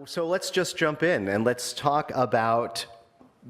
So let's just jump in and let's talk about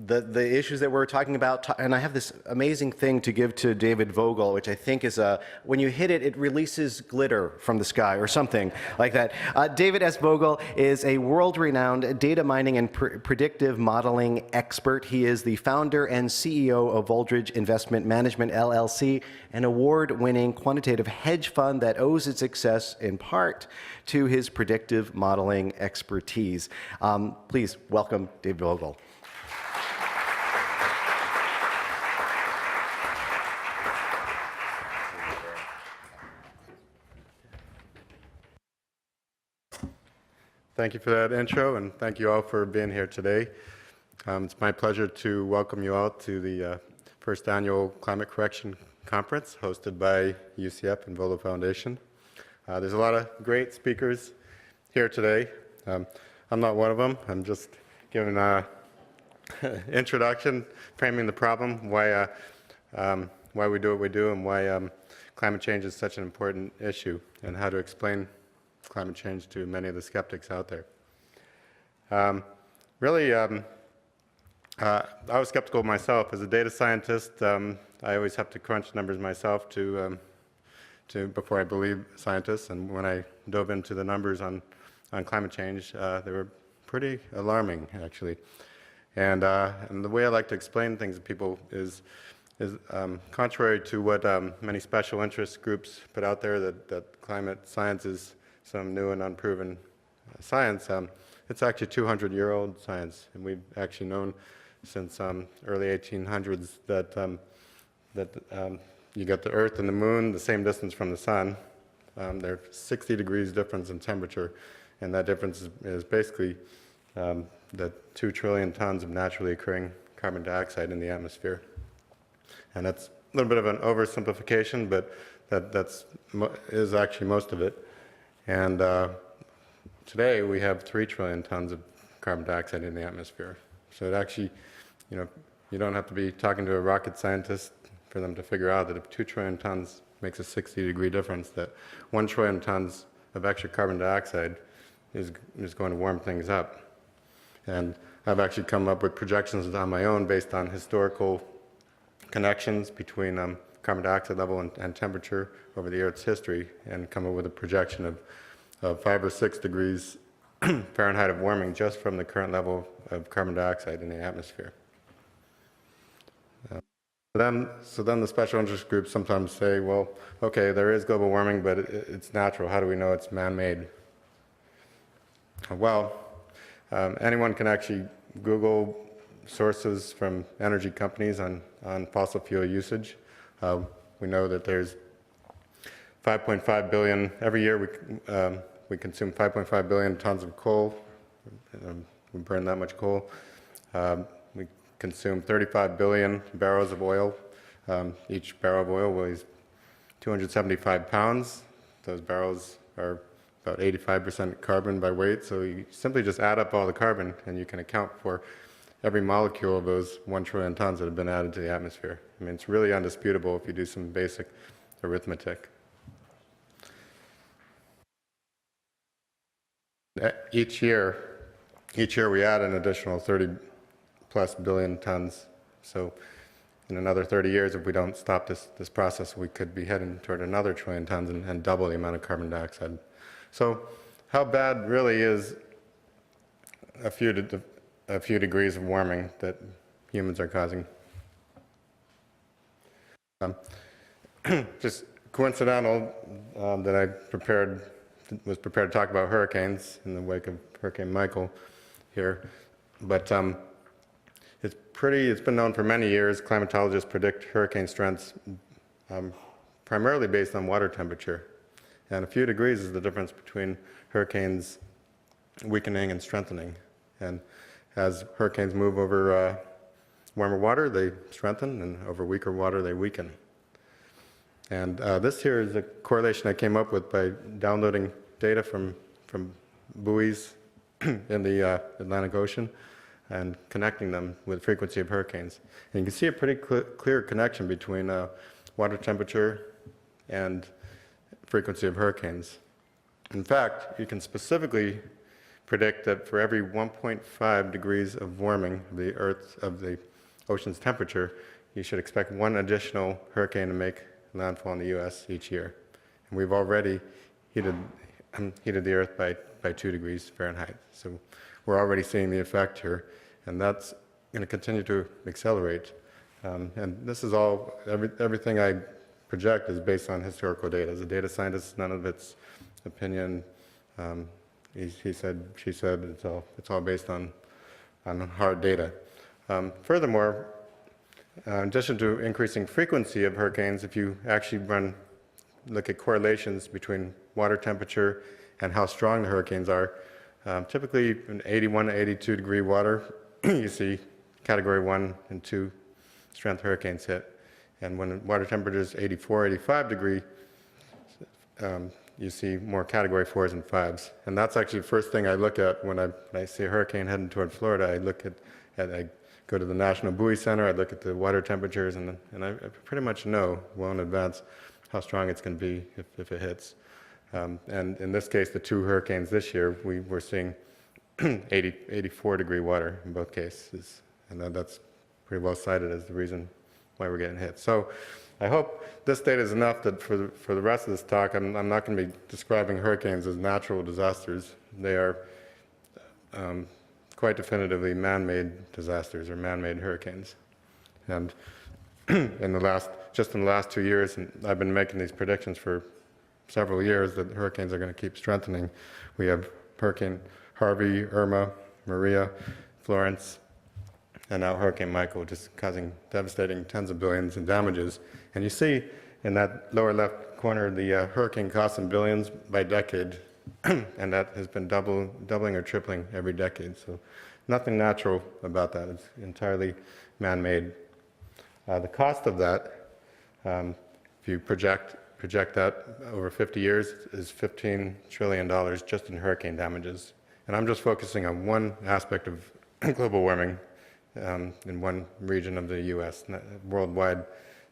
the issues that we're talking about. And I have this amazing thing to give to David Vogel, which I think is when you hit it, it releases glitter from the sky or something like that. David S. Vogel is a world-renowned data mining and predictive modeling expert. He is the founder and CEO of Vogel Investment Management, LLC, an award-winning quantitative hedge fund that owes its success in part to his predictive modeling expertise. Please welcome David Vogel. Thank you for that intro, and thank you all for being here today. It's my pleasure to welcome you all to the first annual Climate Correction Conference hosted by UCF and Volo Foundation. There's a lot of great speakers here today. I'm not one of them. I'm just giving an introduction, framing the problem, why we do what we do, and why climate change is such an important issue, and how to explain climate change to many of the skeptics out there. I was skeptical myself. As a data scientist, I always have to crunch numbers myself before I believe scientists. And when I dove into the numbers on climate change, they were pretty alarming, actually. And the way I like to explain things to people is contrary to what many special interest groups put out there, that climate science is some new and unproven science. It's actually 200-year-old science, and we've actually known since early 1800s that you got the Earth and the Moon the same distance from the Sun. They're 60 degrees difference in temperature, and that difference is basically the 2 trillion tons of naturally occurring carbon dioxide in the atmosphere. And that's a little bit of an oversimplification, but that is actually most of it. And today we have 3 trillion tons of carbon dioxide in the atmosphere. So it actually, you don't have to be talking to a rocket scientist for them to figure out that if 2 trillion tons makes a 60-degree difference, that 1 trillion tons of extra carbon dioxide is going to warm things up. And I've actually come up with projections on my own based on historical connections between carbon dioxide level and temperature over the Earth's history, and come up with a projection of 5 or 6 degrees Fahrenheit of warming just from the current level of carbon dioxide in the atmosphere. So then the special interest groups sometimes say, well, okay, there is global warming, but it's natural. How do we know it's man-made? Well, anyone can actually Google sources from energy companies on fossil fuel usage. We know that there's 5.5 billion, every year we consume 5.5 billion tons of coal. We burn that much coal. We consume 35 billion barrels of oil. Each barrel of oil weighs 275 pounds. Those barrels are about 85% carbon by weight, so you simply just add up all the carbon and you can account for every molecule of those 1 trillion tons that have been added to the atmosphere. I mean, it's really undisputable if you do some basic arithmetic. Each year we add an additional 30+ billion tons. So in another 30 years, if we don't stop this process, we could be heading toward another trillion tons and double the amount of carbon dioxide. So how bad really is a few degrees of warming that humans are causing? Just coincidental that I was prepared to talk about hurricanes in the wake of Hurricane Michael here, but it's been known for many years. Climatologists predict hurricane strengths primarily based on water temperature, and a few degrees is the difference between hurricanes weakening and strengthening. And as hurricanes move over warmer water, they strengthen, and over weaker water, they weaken. And this here is a correlation I came up with by downloading data from buoys in the Atlantic Ocean and connecting them with frequency of hurricanes. And you can see a pretty clear connection between water temperature and frequency of hurricanes. In fact, you can specifically predict that for every 1.5 degrees of warming of the ocean's temperature, you should expect one additional hurricane to make landfall in the U.S. each year. And we've already heated the Earth by 2 degrees Fahrenheit. So we're already seeing the effect here, and that's going to continue to accelerate. And this is all, everything I project is based on historical data. As a data scientist, none of it's opinion. He said, she said, it's all based on hard data. Furthermore, in addition to increasing frequency of hurricanes, if you actually look at correlations between water temperature and how strong the hurricanes are, typically in 81 to 82 degree water, you see category 1 and 2 strength hurricanes hit. And when water temperature is 84, 85 degree, you see more category 4s and 5s. And that's actually the first thing I look at when I see a hurricane heading toward Florida. I go to the National Buoy Center, I look at the water temperatures, and I pretty much know well in advance how strong it's going to be if it hits. And in this case, the 2 hurricanes this year, we were seeing 84 degree water in both cases. And that's pretty well cited as the reason why we're getting hit. So I hope this data is enough that for the rest of this talk, I'm not going to be describing hurricanes as natural disasters. They are quite definitively man-made disasters or man-made hurricanes. And just in the last 2 years, and I've been making these predictions for several years that hurricanes are going to keep strengthening. We have Hurricane Harvey, Irma, Maria, Florence, and now Hurricane Michael, just causing devastating tens of billions in damages. And you see in that lower left corner the hurricane costs in billions by decade, and that has been doubling or tripling every decade. So nothing natural about that. It's entirely man-made. The cost of that, if you project that over 50 years, is $15 trillion just in hurricane damages. And I'm just focusing on one aspect of global warming in one region of the U.S. Worldwide,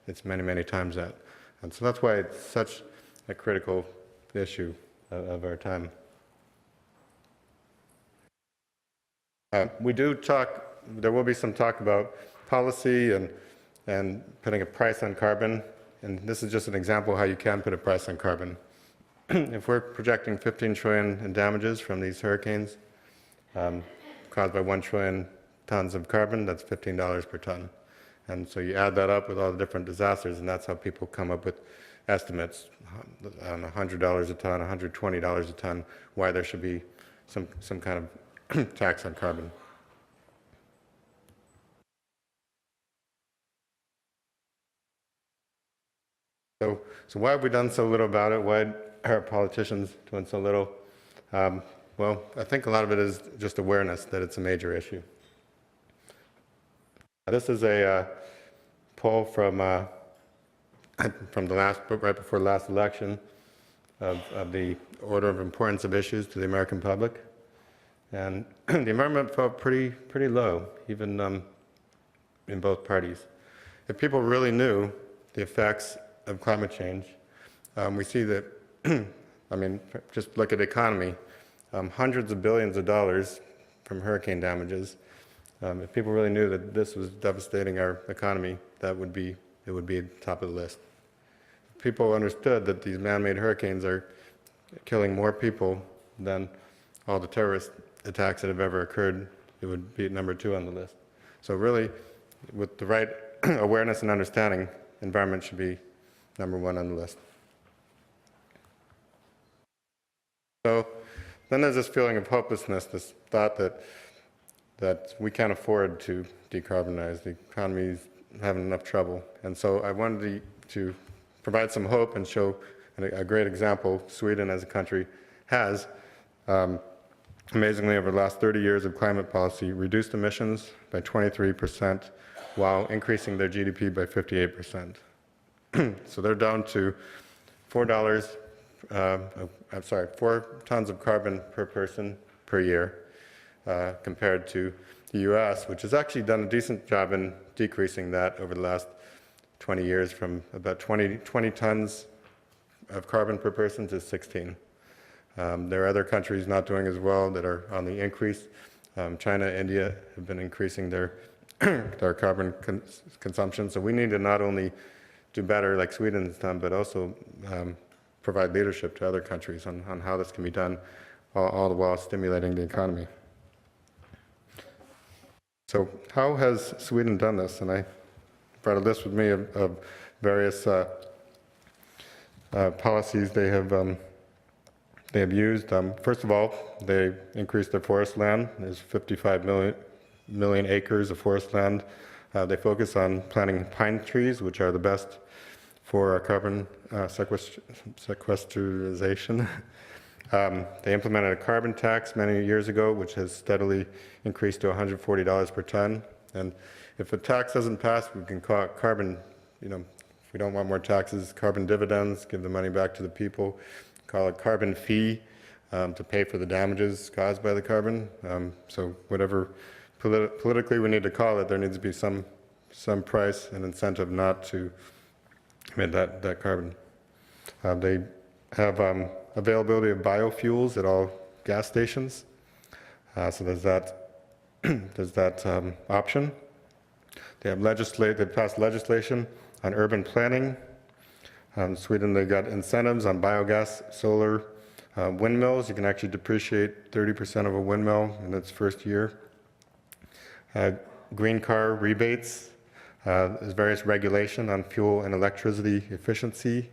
it's many, many times that. And so that's why it's such a critical issue of our time. There will be some talk about policy and putting a price on carbon. And this is just an example of how you can put a price on carbon. If we're projecting 15 trillion in damages from these hurricanes caused by 1 trillion tons of carbon, that's $15 per ton. And so you add that up with all the different disasters, and that's how people come up with estimates on $100 a ton, $120 a ton, why there should be some kind of tax on carbon. So why have we done so little about it? Why are politicians doing so little? Well, I think a lot of it is just awareness that it's a major issue. This is a poll from the right before the last election of the order of importance of issues to the American public, and the environment felt pretty low, even in both parties. If people really knew the effects of climate change, we see that. I mean, just look at the economy, hundreds of billions of dollars from hurricane damages. If people really knew that this was devastating our economy, it would be top of the list. If people understood that these man-made hurricanes are killing more people than all the terrorist attacks that have ever occurred, it would be at number 2 on the list. So really, with the right awareness and understanding, environment should be number 1 on the list. So then there's this feeling of hopelessness, this thought that we can't afford to decarbonize. The economy's having enough trouble. And so I wanted to provide some hope and show a great example Sweden as a country has, amazingly over the last 30 years of climate policy, reduced emissions by 23% while increasing their GDP by 58%. So they're down to $4 tons of carbon per person per year, compared to the US, which has actually done a decent job in decreasing that over the last 20 years from about 20 tons of carbon per person to 16. There are other countries not doing as well that are on the increase. China, India have been increasing their carbon consumption. So we need to not only do better like Sweden's done, but also provide leadership to other countries on how this can be done, all the while stimulating the economy. So how has Sweden done this? And I brought a list with me of various policies they have used. First of all, they increased their forest land. There's 55 million acres of forest land. They focus on planting pine trees, which are the best for carbon sequestration. They implemented a carbon tax many years ago, which has steadily increased to $140 per ton. And if a tax doesn't pass, we can call it carbon, if we don't want more taxes, carbon dividends, give the money back to the people, call it carbon fee to pay for the damages caused by the carbon. So whatever politically we need to call it, there needs to be some price and incentive not to emit that carbon. They have availability of biofuels at all gas stations. So there's that option. They passed legislation on urban planning. Sweden, they got incentives on biogas, solar, windmills. You can actually depreciate 30% of a windmill in its first year. Green car rebates. There's various regulation on fuel and electricity efficiency.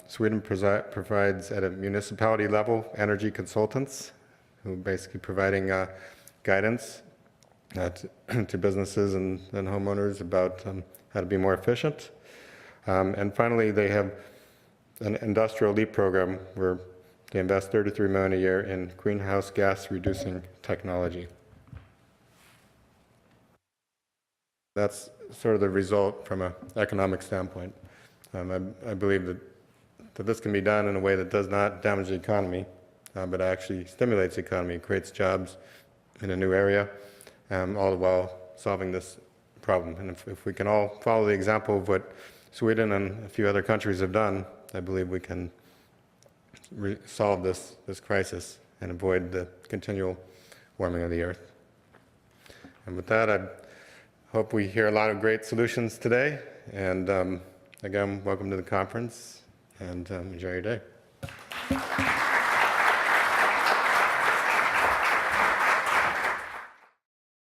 Sweden provides at a municipality level energy consultants who are basically providing guidance to businesses and homeowners about how to be more efficient. And finally, they have an industrial leap program where they invest $33 million a year in greenhouse gas reducing technology. That's sort of the result from an economic standpoint. I believe that this can be done in a way that does not damage the economy, but actually stimulates the economy, creates jobs in a new area, all the while solving this problem. And if we can all follow the example of what Sweden and a few other countries have done, I believe we can solve this crisis and avoid the continual warming of the earth. And with that, I hope we hear a lot of great solutions today. And again, welcome to the conference, and enjoy your day.